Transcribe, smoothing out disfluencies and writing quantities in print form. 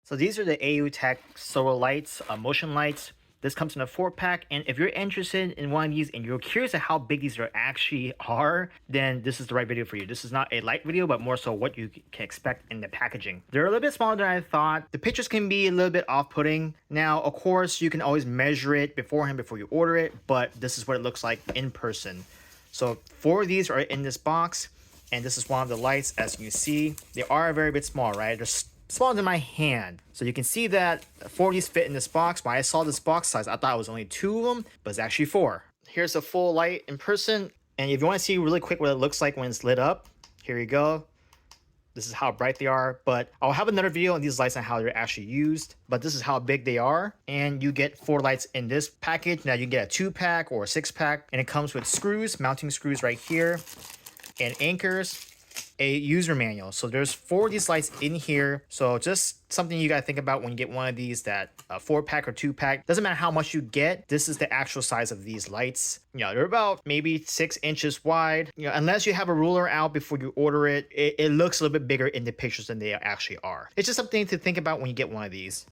So these are the Aootek solar lights, motion lights. This comes in a 4-pack, and if you're interested in one of these and you're curious at how big these actually are, then this is the right video for you. This is not a light video, but more so what you can expect in the packaging. They're a little bit smaller than I thought. The pictures can be a little bit off-putting. Now, of course, you can always measure it beforehand before you order it, but this is what it looks like in person. So 4 of these are in this box, and this is one of the lights. As you can see, they are a very bit small, right? They're smaller than my hand. So you can see that 4 of these fit in this box. When I saw this box size, I thought it was only 2 of them, but it's actually 4. Here's a full light in person. And if you want to see really quick what it looks like when it's lit up, here you go. This is how bright they are, but I'll have another video on these lights and how they're actually used. But this is how big they are. And you get 4 lights in this package. Now you can get a 2-pack or a 6-pack, and it comes with screws, mounting screws right here, and anchors, a user manual. So there's 4 of these lights in here. So just something you gotta think about when you get one of these, that 4-pack or 2-pack. Doesn't matter how much you get. This is the actual size of these lights. You know, they're about maybe 6 inches wide. You know, unless you have a ruler out before you order it, it looks a little bit bigger in the pictures than they actually are. It's just something to think about when you get one of these.